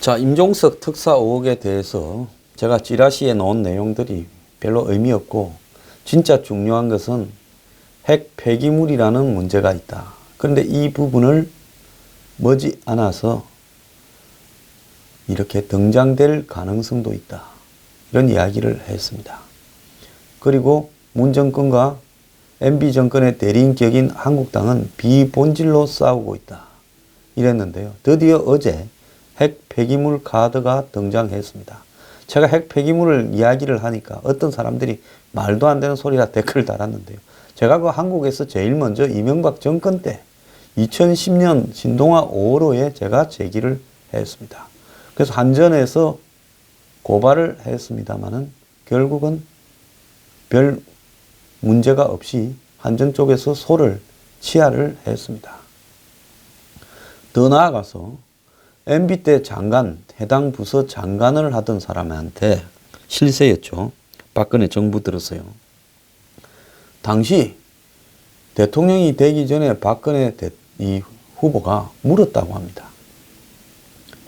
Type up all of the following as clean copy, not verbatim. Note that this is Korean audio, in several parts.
자, 임종석 특사 의혹에 대해서 제가 찌라시에 놓은 내용들이 별로 의미 없고 진짜 중요한 것은 핵 폐기물이라는 문제가 있다. 그런데 이 부분을 머지않아서 이렇게 등장될 가능성도 있다. 이런 이야기를 했습니다. 그리고 문 정권과 MB 정권의 대리인격인 한국당은 비본질로 싸우고 있다. 이랬는데요. 드디어 어제 핵 폐기물 카드가 등장했습니다. 제가 핵 폐기물을 이야기를 하니까 어떤 사람들이 말도 안 되는 소리라 댓글을 달았는데요. 제가 그 한국에서 제일 먼저 이명박 정권 때 2010년 신동아 5호로에 제가 제기를 했습니다. 그래서 한전에서 고발을 했습니다마는 결국은 별 문제가 없이 한전 쪽에서 소를 취하를 했습니다. 더 나아가서 MB 때 장관, 해당 부서 장관을 하던 사람한테 실세였죠. 박근혜 정부 들어서요. 당시 대통령이 되기 전에 박근혜 이 후보가 물었다고 합니다.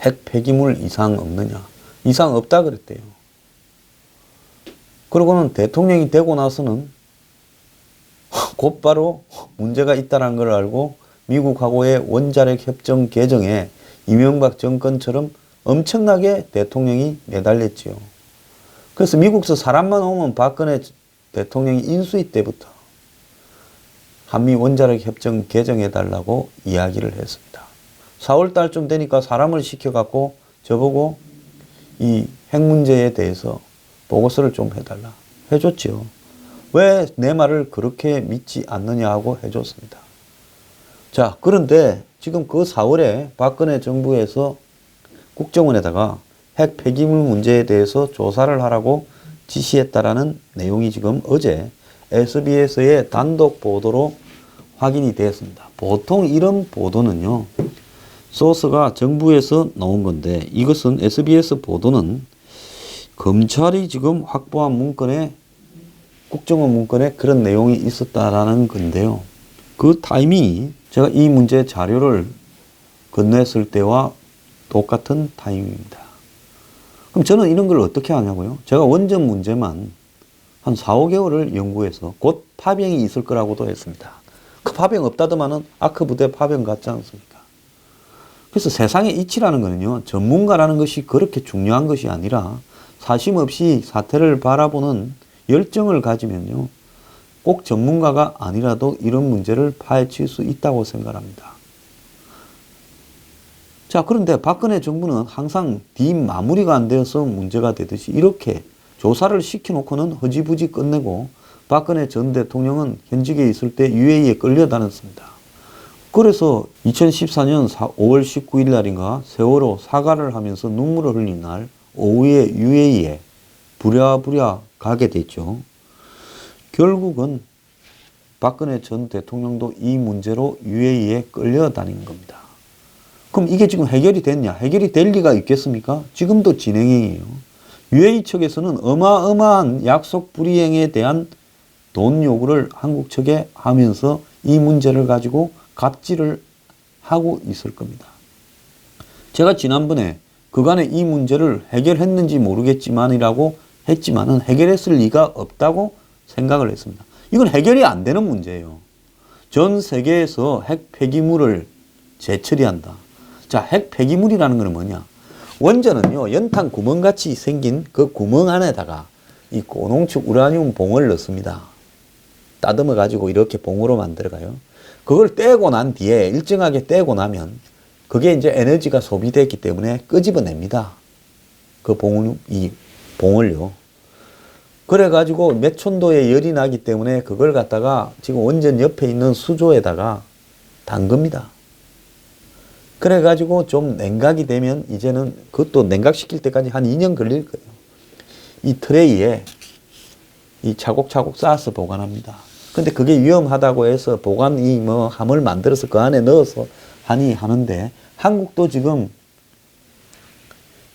핵 폐기물 이상 없느냐? 이상 없다 그랬대요. 그러고는 대통령이 되고 나서는 곧바로 문제가 있다는 걸 알고 미국하고의 원자력 협정 개정에 이명박 정권처럼 엄청나게 대통령이 매달렸지요. 그래서 미국에서 사람만 오면 박근혜 대통령이 인수위 때부터 한미 원자력 협정 개정해달라고 이야기를 했습니다. 4월 달쯤 되니까 사람을 시켜갖고 저보고 이 핵 문제에 대해서 보고서를 좀 해달라. 해줬지요. 왜 내 말을 그렇게 믿지 않느냐 하고 해줬습니다. 자, 그런데 지금 그 4월에 박근혜 정부에서 국정원에다가 핵 폐기물 문제에 대해서 조사를 하라고 지시했다라는 내용이 지금 어제 SBS의 단독 보도로 확인이 되었습니다. 보통 이런 보도는요, 소스가 정부에서 나온 건데 이것은 SBS 보도는 검찰이 지금 확보한 문건에 국정원 문건에 그런 내용이 있었다라는 건데요. 그 타이밍이 제가 이 문제 자료를 건넸을 때와 똑같은 타이밍입니다. 그럼 저는 이런 걸 어떻게 하냐고요? 제가 원전 문제만 한 4, 5개월을 연구해서 곧 파병이 있을 거라고도 했습니다. 그 파병 없다더만은 아크 부대 파병 같지 않습니까? 그래서 세상의 이치라는 거는요, 전문가라는 것이 그렇게 중요한 것이 아니라 사심 없이 사태를 바라보는 열정을 가지면요, 꼭 전문가가 아니라도 이런 문제를 파헤칠 수 있다고 생각합니다. 자, 그런데 박근혜 정부는 항상 뒷마무리가 안 되어서 문제가 되듯이 이렇게 조사를 시켜놓고는 허지부지 끝내고 박근혜 전 대통령은 현직에 있을 때 UAE에 끌려다녔습니다. 그래서 2014년 5월 19일 날인가 세월호 사과를 하면서 눈물을 흘린 날 오후에 UAE에 부랴부랴 가게 됐죠. 결국은 박근혜 전 대통령도 이 문제로 UAE에 끌려다닌 겁니다. 그럼 이게 지금 해결이 됐냐? 해결이 될 리가 있겠습니까? 지금도 진행형이에요. UAE 측에서는 어마어마한 약속 불이행에 대한 돈 요구를 한국 측에 하면서 이 문제를 가지고 갑질을 하고 있을 겁니다. 제가 지난번에 그간에 이 문제를 해결했는지 모르겠지만이라고 했지만은 해결했을 리가 없다고 생각을 했습니다. 이건 해결이 안 되는 문제예요. 전 세계에서 핵 폐기물을 재처리한다. 자, 핵 폐기물이라는 건 뭐냐? 원전은요, 연탄 구멍같이 생긴 그 구멍 안에다가 이 고농축 우라늄 봉을 넣습니다. 따듬어 가지고 이렇게 봉으로 만들어가요. 그걸 떼고 난 뒤에 일정하게 떼고 나면 그게 이제 에너지가 소비됐기 때문에 끄집어냅니다. 그 이 봉을요. 그래가지고 몇 촌도의 열이 나기 때문에 그걸 갖다가 지금 원전 옆에 있는 수조에다가 담급니다. 그래가지고 좀 냉각이 되면 이제는 그것도 냉각시킬 때까지 한 2년 걸릴 거예요. 이 트레이에 이 차곡차곡 쌓아서 보관합니다. 근데 그게 위험하다고 해서 보관이 뭐 함을 만들어서 그 안에 넣어서 하는데 한국도 지금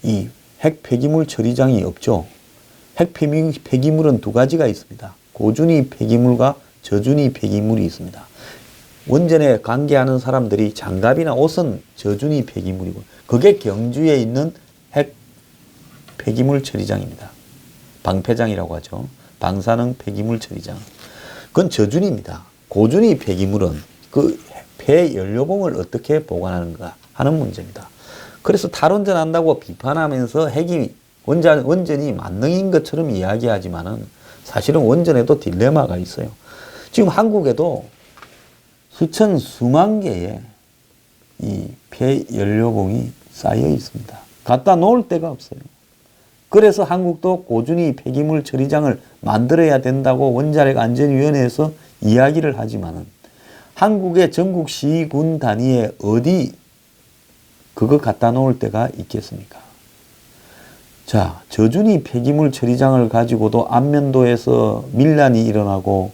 이 핵 폐기물 처리장이 없죠. 핵 폐기물은 두 가지가 있습니다. 고준위 폐기물과 저준위 폐기물이 있습니다. 원전에 관계하는 사람들이 장갑이나 옷은 저준위 폐기물이고 그게 경주에 있는 핵 폐기물 처리장입니다. 방패장이라고 하죠. 방사능 폐기물 처리장. 그건 저준입니다. 고준위 폐기물은 그 폐연료봉을 어떻게 보관하는가 하는 문제입니다. 그래서 탈원전한다고 비판하면서 핵이 원전이 만능인 것처럼 이야기하지만은 사실은 원전에도 딜레마가 있어요. 지금 한국에도 수만 개의 이 폐연료봉이 쌓여 있습니다. 갖다 놓을 데가 없어요. 그래서 한국도 고준위 폐기물 처리장을 만들어야 된다고 원자력안전위원회에서 이야기를 하지만은 한국의 전국 시군 단위에 어디 그거 갖다 놓을 데가 있겠습니까? 자, 저준위 폐기물 처리장을 가지고도 안면도에서 밀란이 일어나고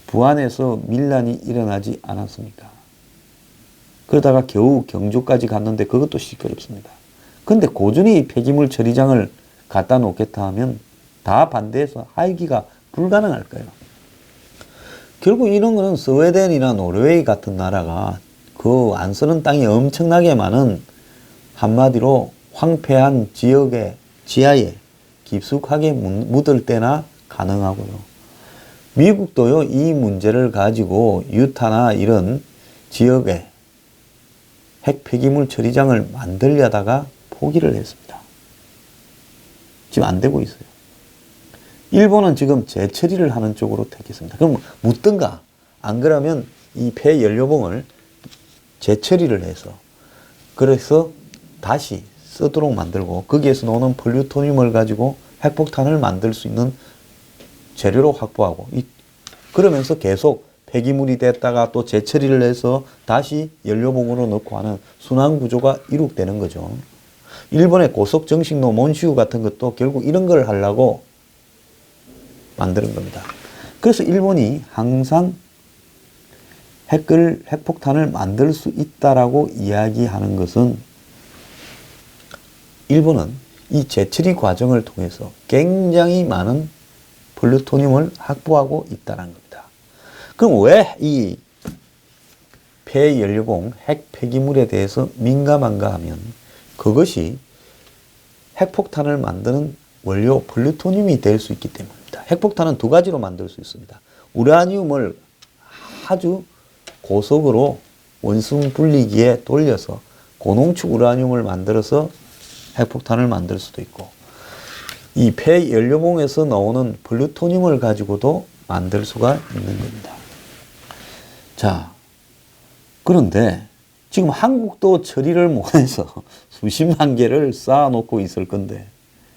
부안에서 밀란이 일어나지 않았습니까? 그러다가 겨우 경주까지 갔는데 그것도 시끄럽습니다. 근데 고준위 폐기물 처리장을 갖다 놓겠다 하면 다 반대해서 하기가 불가능할 거예요. 결국 이런 거는 스웨덴이나 노르웨이 같은 나라가 그 안 쓰는 땅이 엄청나게 많은 한마디로 황폐한 지역의 지하에 깊숙하게 묻을 때나 가능하고요. 미국도요, 이 문제를 가지고 유타나 이런 지역에 핵 폐기물 처리장을 만들려다가 포기를 했습니다. 지금 안 되고 있어요. 일본은 지금 재처리를 하는 쪽으로 택했습니다. 그럼 묻든가, 안 그러면 이 폐연료봉을 재처리를 해서 그래서 다시 쓰도록 만들고 거기에서 나오는 플루토늄을 가지고 핵폭탄을 만들 수 있는 재료로 확보하고 그러면서 계속 폐기물이 됐다가 또 재처리를 해서 다시 연료봉으로 넣고 하는 순환 구조가 이룩되는 거죠. 일본의 고속정식로 몬슈 같은 것도 결국 이런 걸 하려고 만드는 겁니다. 그래서 일본이 항상 핵폭탄을 만들 수 있다라고 이야기하는 것은 일본은 이 재처리 과정을 통해서 굉장히 많은 플루토늄을 확보하고 있다는 겁니다. 그럼 왜 이 폐연료봉, 핵 폐기물에 대해서 민감한가 하면 그것이 핵폭탄을 만드는 원료 플루토늄이 될 수 있기 때문입니다. 핵폭탄은 두 가지로 만들 수 있습니다. 우라늄을 아주 고속으로 원심 분리기에 돌려서 고농축 우라늄을 만들어서 핵폭탄을 만들 수도 있고 이 폐연료봉에서 나오는 플루토늄을 가지고도 만들 수가 있는 겁니다. 자, 그런데 지금 한국도 처리를 못해서 수십만 개를 쌓아놓고 있을 건데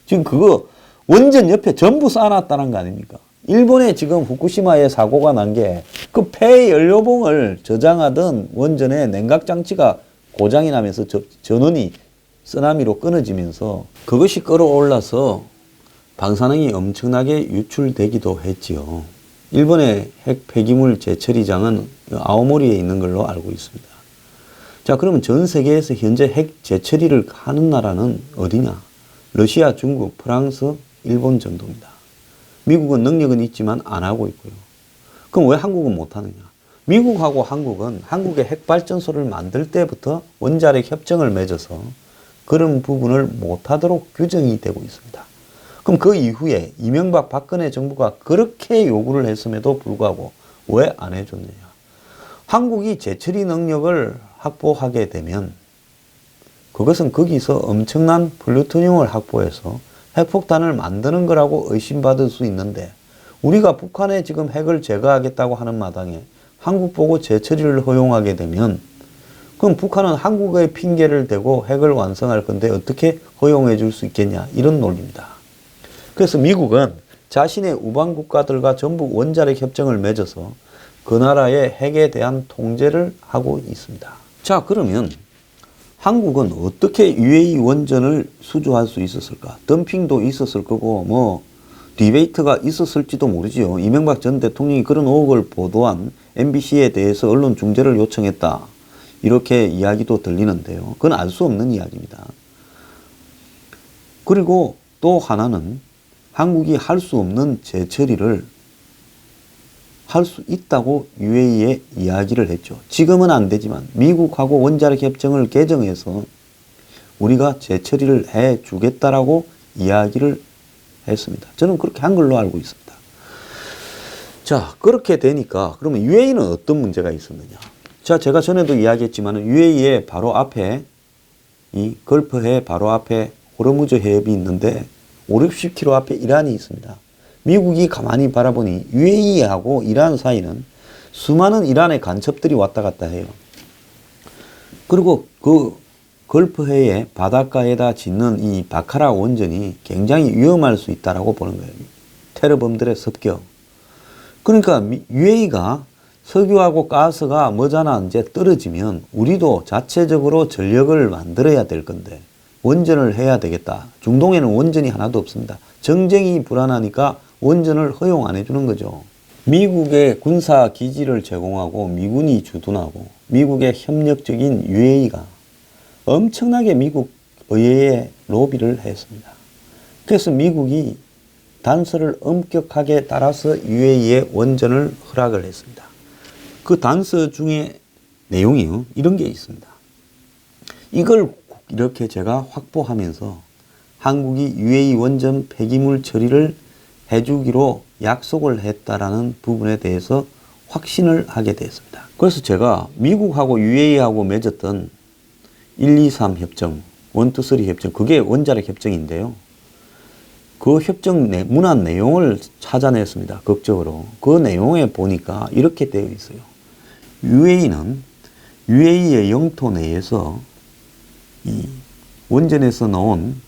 지금 그거 원전 옆에 전부 쌓아놨다는 거 아닙니까? 일본에 지금 후쿠시마에 사고가 난 게 그 폐연료봉을 저장하던 원전의 냉각장치가 고장이 나면서 전원이 쓰나미로 끊어지면서 그것이 끌어올라서 방사능이 엄청나게 유출되기도 했지요. 일본의 핵 폐기물 재처리장은 아오모리에 있는 걸로 알고 있습니다. 자, 그러면 전 세계에서 현재 핵 재처리를 하는 나라는 어디냐? 러시아, 중국, 프랑스, 일본 정도입니다. 미국은 능력은 있지만 안 하고 있고요. 그럼 왜 한국은 못하느냐? 미국하고 한국은 한국의 핵발전소를 만들 때부터 원자력 협정을 맺어서 그런 부분을 못하도록 규정이 되고 있습니다. 그럼 그 이후에 이명박 박근혜 정부가 그렇게 요구를 했음에도 불구하고 왜 안 해줬느냐? 한국이 재처리 능력을 확보하게 되면 그것은 거기서 엄청난 플루토늄을 확보해서 핵폭탄을 만드는 거라고 의심받을 수 있는데 우리가 북한에 지금 핵을 제거하겠다고 하는 마당에 한국 보고 재처리를 허용하게 되면 그럼 북한은 한국의 핑계를 대고 핵을 완성할 건데 어떻게 허용해 줄 수 있겠냐 이런 논리입니다. 그래서 미국은 자신의 우방 국가들과 전부 원자력 협정을 맺어서 그 나라의 핵에 대한 통제를 하고 있습니다. 자, 그러면 한국은 어떻게 UAE 원전을 수주할 수 있었을까? 덤핑도 있었을 거고 뭐 디베이트가 있었을지도 모르지요. 이명박 전 대통령이 그런 의혹을 보도한 MBC에 대해서 언론 중재를 요청했다. 이렇게 이야기도 들리는데요. 그건 알 수 없는 이야기입니다. 그리고 또 하나는 한국이 할 수 없는 재처리를 할 수 있다고 UAE에 이야기를 했죠. 지금은 안 되지만 미국하고 원자력 협정을 개정해서 우리가 재처리를 해 주겠다라고 이야기를 했습니다. 저는 그렇게 한 걸로 알고 있습니다. 자, 그렇게 되니까 그러면 UAE는 어떤 문제가 있었느냐? 자, 제가 전에도 이야기했지만 UAE의 바로 앞에 이 걸프해 바로 앞에 호르무즈 해협이 있는데 50km 앞에 이란이 있습니다. 미국이 가만히 바라보니 UAE하고 이란 사이는 수많은 이란의 간첩들이 왔다 갔다 해요. 그리고 그 걸프해의 바닷가에다 짓는 이 바카라 원전이 굉장히 위험할 수 있다라고 보는 거예요. 테러범들의 습격. 그러니까 UAE가 석유하고 가스가 머지않아 이제 떨어지면 우리도 자체적으로 전력을 만들어야 될 건데 원전을 해야 되겠다. 중동에는 원전이 하나도 없습니다. 정쟁이 불안하니까 원전을 허용 안 해주는 거죠. 미국의 군사 기지를 제공하고 미군이 주둔하고 미국의 협력적인 UAE가 엄청나게 미국 의회에 로비를 했습니다. 그래서 미국이 단서를 엄격하게 따라서 UAE에 원전을 허락을 했습니다. 그 단서 중에 내용이요. 이런 게 있습니다. 이걸 이렇게 제가 확보하면서 한국이 UAE 원전 폐기물 처리를 해주기로 약속을 했다라는 부분에 대해서 확신을 하게 되었습니다. 그래서 제가 미국하고 UAE하고 맺었던 123 협정, 1, 2, 3 협정, 그게 원자력 협정인데요. 그 협정 문안 내용을 찾아냈습니다. 극적으로. 그 내용에 보니까 이렇게 되어 있어요. UAE는 UAE의 영토 내에서 이 원전에서 나온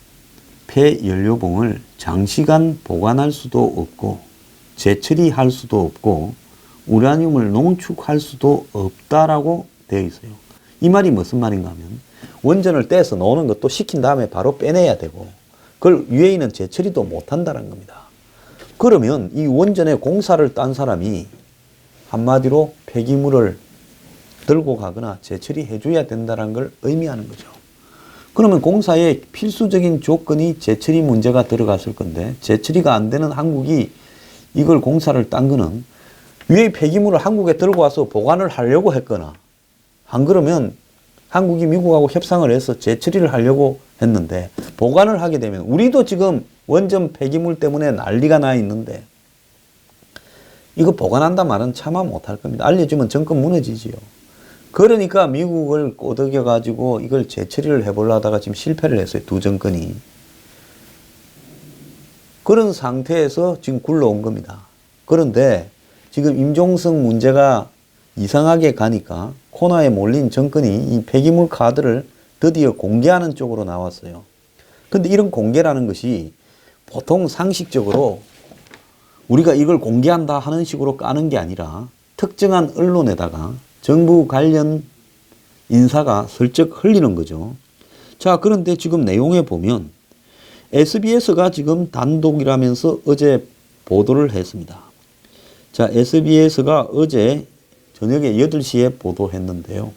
폐연료봉을 장시간 보관할 수도 없고 재처리할 수도 없고 우라늄을 농축할 수도 없다라고 되어 있어요. 이 말이 무슨 말인가 하면 원전을 떼서 넣는 것도 식힌 다음에 바로 빼내야 되고 그걸 UAE는 재처리도 못한다는 겁니다. 그러면 이 원전에 공사를 딴 사람이 한마디로 폐기물을 들고 가거나 재처리해 줘야 된다는 걸 의미하는 거죠. 그러면 공사에 필수적인 조건이 재처리 문제가 들어갔을 건데 재처리가 안 되는 한국이 이걸 공사를 딴 거는 UAE 폐기물을 한국에 들고 와서 보관을 하려고 했거나 안 그러면 한국이 미국하고 협상을 해서 재처리를 하려고 했는데 보관을 하게 되면 우리도 지금 원전 폐기물 때문에 난리가 나 있는데 이거 보관한다 말은 차마 못할 겁니다. 알려주면 정권 무너지지요. 그러니까 미국을 꼬드겨 가지고 이걸 재처리를 해보려다가 지금 실패를 했어요. 두 정권이. 그런 상태에서 지금 굴러온 겁니다. 그런데 지금 임종석 문제가 이상하게 가니까 코너에 몰린 정권이 이 폐기물 카드를 드디어 공개하는 쪽으로 나왔어요. 근데 이런 공개라는 것이 보통 상식적으로 우리가 이걸 공개한다 하는 식으로 까는 게 아니라 특정한 언론에다가 정부 관련 인사가 슬쩍 흘리는 거죠. 자, 그런데 지금 내용에 보면 SBS가 지금 단독이라면서 어제 보도를 했습니다. 자, SBS가 어제 저녁에 8시에 보도했는데요.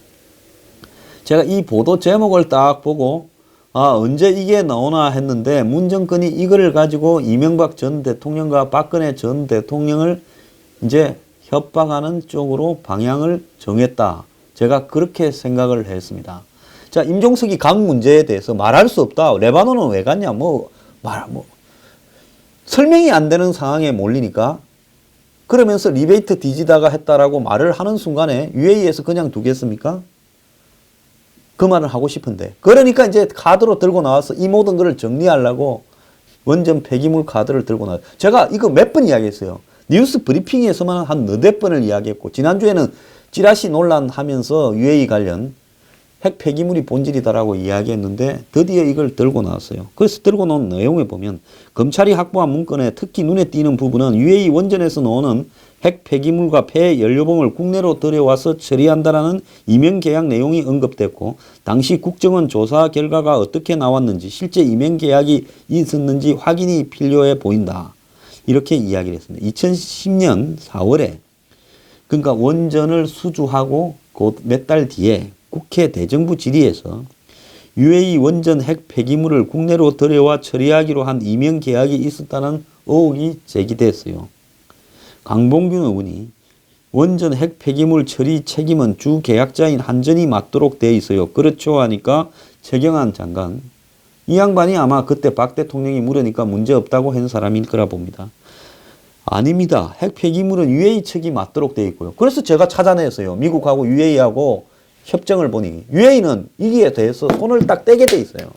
제가 이 보도 제목을 딱 보고 언제 이게 나오나 했는데 문 정권이 이거를 가지고 이명박 전 대통령과 박근혜 전 대통령을 이제 협박하는 쪽으로 방향을 정했다. 제가 그렇게 생각을 했습니다. 자, 임종석이 강 문제에 대해서 말할 수 없다. 레바논은 왜 갔냐? 설명이 안 되는 상황에 몰리니까 그러면서 리베이트 뒤지다가 했다라고 말을 하는 순간에 UAE에서 그냥 두겠습니까? 그 말을 하고 싶은데. 그러니까 이제 카드로 들고 나와서 이 모든 것을 정리하려고 원전 폐기물 카드를 들고 나와요. 제가 이거 몇 번 이야기했어요. 뉴스 브리핑에서만 한 너댓 번을 이야기했고 지난주에는 찌라시 논란하면서 UAE 관련 핵 폐기물이 본질이다라고 이야기했는데 드디어 이걸 들고 나왔어요. 그래서 들고 나온 내용에 보면 검찰이 확보한 문건에 특히 눈에 띄는 부분은 UAE 원전에서 나오는 핵 폐기물과 폐연료봉을 국내로 들여와서 처리한다라는 이명 계약 내용이 언급됐고 당시 국정원 조사 결과가 어떻게 나왔는지 실제 이명 계약이 있었는지 확인이 필요해 보인다. 이렇게 이야기를 했습니다. 2010년 4월에 그러니까 원전을 수주하고 곧 몇 달 뒤에 국회 대정부 질의에서 UAE 원전 핵 폐기물을 국내로 들여와 처리하기로 한 이명 계약이 있었다는 의혹이 제기됐어요. 강봉균 의원이 원전 핵 폐기물 처리 책임은 주 계약자인 한전이 맡도록 돼 있어요. 그렇죠 하니까 최경환 장관, 이 양반이 아마 그때 박 대통령이 물으니까 문제 없다고 한 사람일 거라 봅니다. 아닙니다. 핵 폐기물은 UAE 측이 맡도록 돼 있고요. 그래서 제가 찾아냈어요. 미국하고 UAE하고 협정을 보니 UAE는 이기에 대해서 손을 딱 떼게 돼 있어요.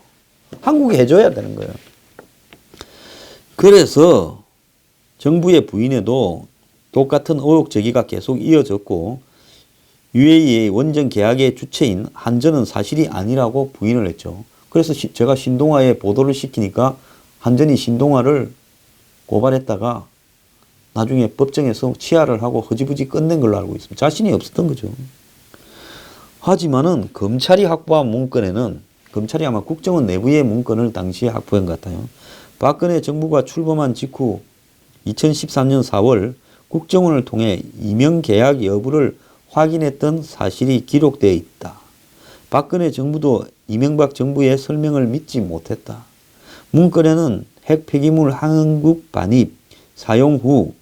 한국이 해줘야 되는 거예요. 그래서 정부의 부인에도 똑같은 의혹 제기가 계속 이어졌고 UAE의 원전 계약의 주체인 한전은 사실이 아니라고 부인을 했죠. 그래서 제가 신동아에 보도를 시키니까 한전이 신동아를 고발했다가 나중에 법정에서 치하를 하고 허지부지 끝낸 걸로 알고 있습니다. 자신이 없었던 거죠. 하지만은 검찰이 확보한 문건에는, 검찰이 아마 국정원 내부의 문건을 당시에 확보한 것 같아요. 박근혜 정부가 출범한 직후 2013년 4월 국정원을 통해 임명 계약 여부를 확인했던 사실이 기록되어 있다. 박근혜 정부도 이명박 정부의 설명을 믿지 못했다. 문건에는 핵 폐기물 한국 반입, 사용 후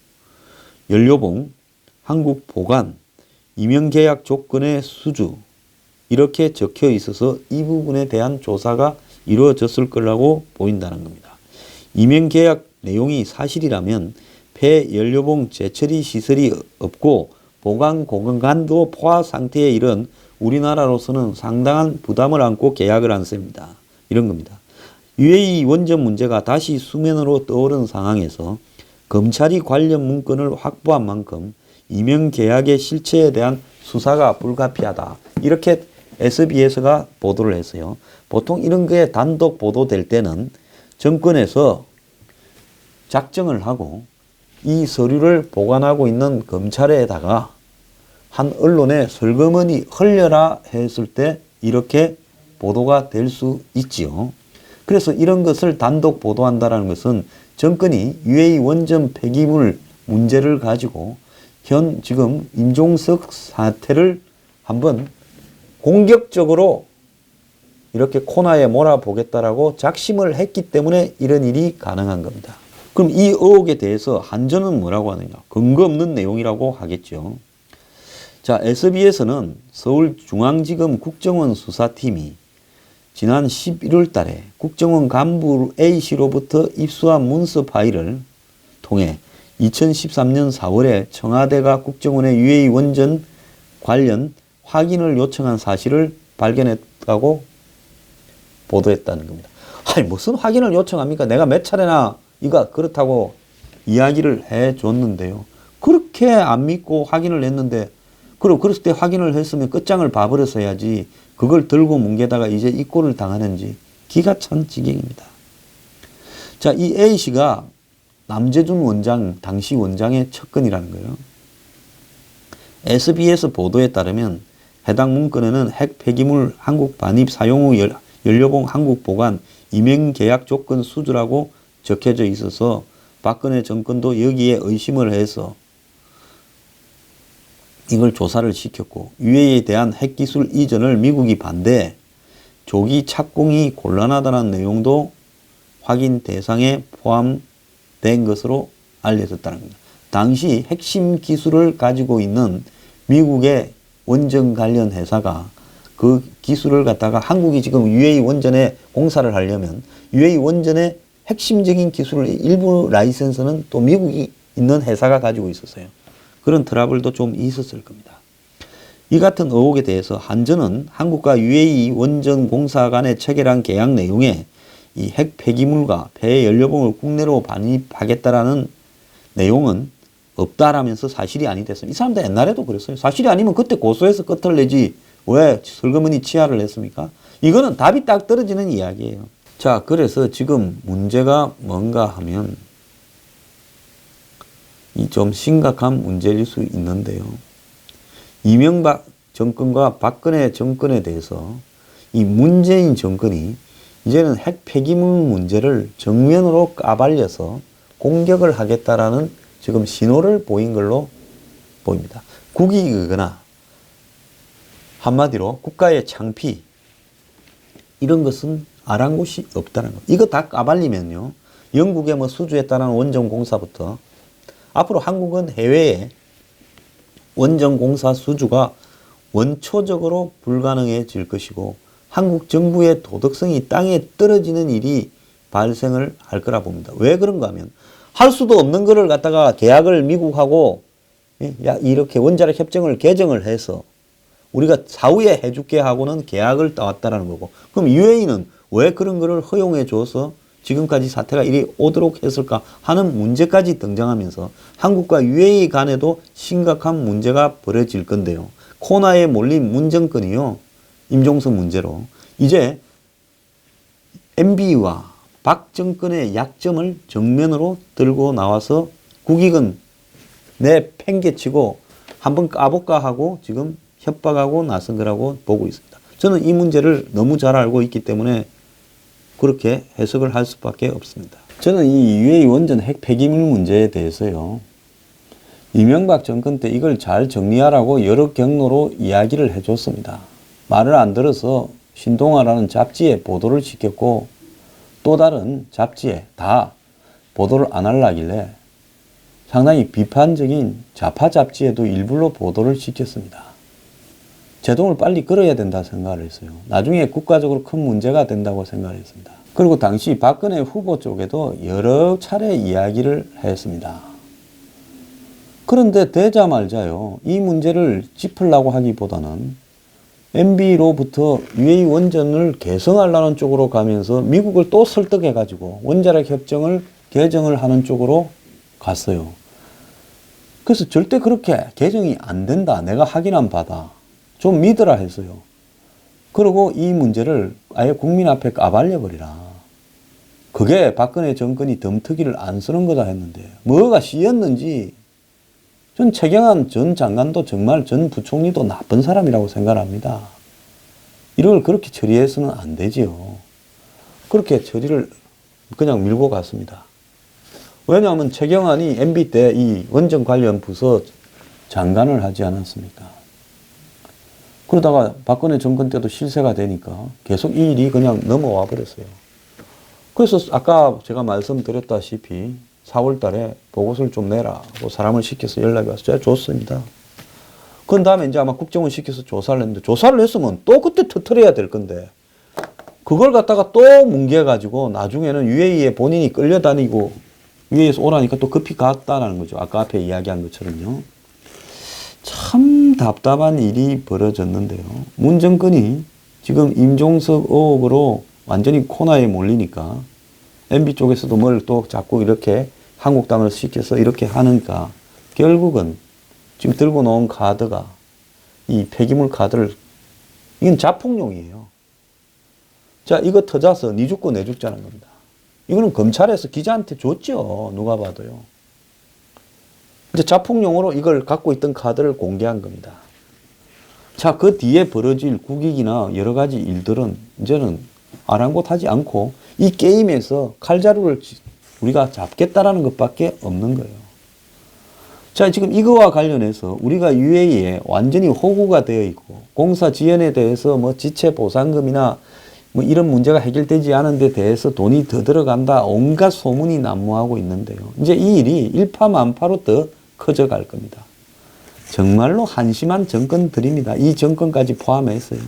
연료봉, 한국 보관, 임명 계약 조건의 수주 이렇게 적혀 있어서 이 부분에 대한 조사가 이루어졌을 거라고 보인다는 겁니다. 임명 계약 내용이 사실이라면 폐연료봉 재처리 시설이 없고 보관 공간도 포화 상태에 이른 우리나라로서는 상당한 부담을 안고 계약을 한 셈입니다. 이런 겁니다. UAE 원전 문제가 다시 수면으로 떠오른 상황에서 검찰이 관련 문건을 확보한 만큼 임명 계약의 실체에 대한 수사가 불가피하다. 이렇게 SBS가 보도를 했어요. 보통 이런 게 단독 보도될 때는 정권에서 작정을 하고 이 서류를 보관하고 있는 검찰에다가 한 언론에 설거머니 흘려라 했을 때 이렇게 보도가 될 수 있지요. 그래서 이런 것을 단독 보도한다는 것은 정권이 UAE 원전 폐기물 문제를 가지고 현 지금 임종석 사태를 한번 공격적으로 이렇게 코너에 몰아보겠다라고 작심을 했기 때문에 이런 일이 가능한 겁니다. 그럼 이 의혹에 대해서 한전은 뭐라고 하느냐? 근거 없는 내용이라고 하겠죠. 자, SBS는 서울중앙지검 국정원 수사팀이 지난 11월 달에 국정원 간부 A씨로부터 입수한 문서 파일을 통해 2013년 4월에 청와대가 국정원의 UAE 원전 관련 확인을 요청한 사실을 발견했다고 보도했다는 겁니다. 아니 무슨 확인을 요청합니까? 내가 몇 차례나 이가 그렇다고 이야기를 해줬는데요. 그렇게 안 믿고 확인을 했는데 그럼 그랬을 때 확인을 했으면 끝장을 봐버렸어야지 그걸 들고 뭉개다가 이제 이꼴을 당하는지 기가 찬 지경입니다. 자, 이 A씨가 남재준 원장, 당시 원장의 측근이라는 거예요. SBS 보도에 따르면 해당 문건에는 핵 폐기물 한국 반입 사용 후 연료봉 한국 보관 임행 계약 조건 수주라고 적혀져 있어서 박근혜 정권도 여기에 의심을 해서 이걸 조사를 시켰고 UAE에 대한 핵기술 이전을 미국이 반대해 조기 착공이 곤란하다는 내용도 확인 대상에 포함된 것으로 알려졌다는 겁니다. 당시 핵심 기술을 가지고 있는 미국의 원전 관련 회사가 그 기술을 갖다가 한국이 지금 UAE 원전에 공사를 하려면 UAE 원전의 핵심적인 기술을 일부 라이센스는 또 미국이 있는 회사가 가지고 있었어요. 그런 트러블도 좀 있었을 겁니다. 이 같은 의혹에 대해서 한전은 한국과 UAE 원전 공사 간에 체결한 계약 내용에 이 핵 폐기물과 폐연료봉을 국내로 반입하겠다라는 내용은 없다라면서 사실이 아니 됐습니다. 이 사람들 옛날에도 그랬어요. 사실이 아니면 그때 고소해서 끝을 내지 왜 설거머니 치하를 냈습니까? 이거는 답이 딱 떨어지는 이야기예요. 자, 그래서 지금 문제가 뭔가 하면 이 좀 심각한 문제일 수 있는데요. 이명박 정권과 박근혜 정권에 대해서 이 문재인 정권이 이제는 핵 폐기물 문제를 정면으로 까발려서 공격을 하겠다라는 지금 신호를 보인 걸로 보입니다. 국익이거나 한마디로 국가의 창피 이런 것은 아랑곳이 없다는 것. 이거 다 까발리면요. 영국에 뭐 수주했다는 원전 공사부터 앞으로 한국은 해외에 원전 공사 수주가 원초적으로 불가능해질 것이고 한국 정부의 도덕성이 땅에 떨어지는 일이 발생을 할 거라 봅니다. 왜 그런가 하면 할 수도 없는 거를 갖다가 계약을 미국하고 이렇게 원자력 협정을 개정을 해서 우리가 사후에 해줄게 하고는 계약을 따왔다라는 거고, 그럼 UAE는 왜 그런 거를 허용해 줘서 지금까지 사태가 이리 오도록 했을까 하는 문제까지 등장하면서 한국과 UAE 간에도 심각한 문제가 벌어질 건데요. 코너에 몰린 문정권이요, 임종석 문제로 이제 MB와 박 정권의 약점을 정면으로 들고 나와서 국익은 내 팽개치고 한번 까볼까 하고 지금 협박하고 나선 거라고 보고 있습니다. 저는 이 문제를 너무 잘 알고 있기 때문에 그렇게 해석을 할 수밖에 없습니다. 저는 이 UAE 원전 핵 폐기물 문제에 대해서요, 이명박 정권 때 이걸 잘 정리하라고 여러 경로로 이야기를 해줬습니다. 말을 안 들어서 신동아라는 잡지에 보도를 시켰고 또 다른 잡지에 다 보도를 안 하려길래 상당히 비판적인 좌파 잡지에도 일부러 보도를 시켰습니다. 제동을 빨리 끌어야 된다 생각을 했어요. 나중에 국가적으로 큰 문제가 된다고 생각을 했습니다. 그리고 당시 박근혜 후보 쪽에도 여러 차례 이야기를 했습니다. 그런데 되자말자요, 이 문제를 짚으려고 하기보다는 MB로부터 UAE 원전을 개성하려는 쪽으로 가면서 미국을 또 설득해가지고 원자력 협정을 개정을 하는 쪽으로 갔어요. 그래서 절대 그렇게 개정이 안 된다, 내가 확인한 바다, 좀 믿으라 했어요. 그리고 이 문제를 아예 국민 앞에 까발려 버리라. 그게 박근혜 정권이 덤터기를 안 쓰는 거다 했는데 뭐가 씨였는지, 전 최경환 전 장관도 정말 전 부총리도 나쁜 사람이라고 생각합니다. 이걸 그렇게 처리해서는 안 되지요. 그렇게 처리를 그냥 밀고 갔습니다. 왜냐하면 최경환이 MB 때 이 원전 관련 부서 장관을 하지 않았습니까? 그러다가 박근혜 정권 때도 실세가 되니까 계속 이 일이 그냥 넘어와 버렸어요. 그래서 아까 제가 말씀드렸다시피 4월 달에 보고서를 좀 내라고 사람을 시켜서 연락이 와서 제가 줬습니다. 그 다음에 이제 아마 국정원 시켜서 조사를 했는데, 조사를 했으면 또 그때 터트려야 될 건데 그걸 갖다가 또 뭉개가지고 나중에는 UAE에 본인이 끌려다니고 UAE에서 오라니까 또 급히 갔다라는 거죠. 아까 앞에 이야기한 것처럼요. 참 답답한 일이 벌어졌는데요. 문 정권이 지금 임종석 의혹으로 완전히 코너에 몰리니까 MB 쪽에서도 뭘 또 자꾸 이렇게 한국당을 시켜서 이렇게 하니까 결국은 지금 들고 놓은 카드가 이 폐기물 카드를, 이건 자폭용이에요. 자, 이거 터져서 니 죽고 내 죽자는 겁니다. 이거는 검찰에서 기자한테 줬죠. 누가 봐도요. 이제 자폭용으로 이걸 갖고 있던 카드를 공개한 겁니다. 자, 그 뒤에 벌어질 국익이나 여러 가지 일들은 이제는 아랑곳하지 않고 이 게임에서 칼자루를 우리가 잡겠다라는 것밖에 없는 거예요. 자, 지금 이거와 관련해서 우리가 UAE에 완전히 호구가 되어 있고 공사 지연에 대해서 뭐 지체 보상금이나 뭐 이런 문제가 해결되지 않은 데 대해서 돈이 더 들어간다, 온갖 소문이 난무하고 있는데요. 이제 이 일이 일파만파로 더 커져갈 겁니다. 정말로 한심한 정권들입니다. 이 정권까지 포함해서요.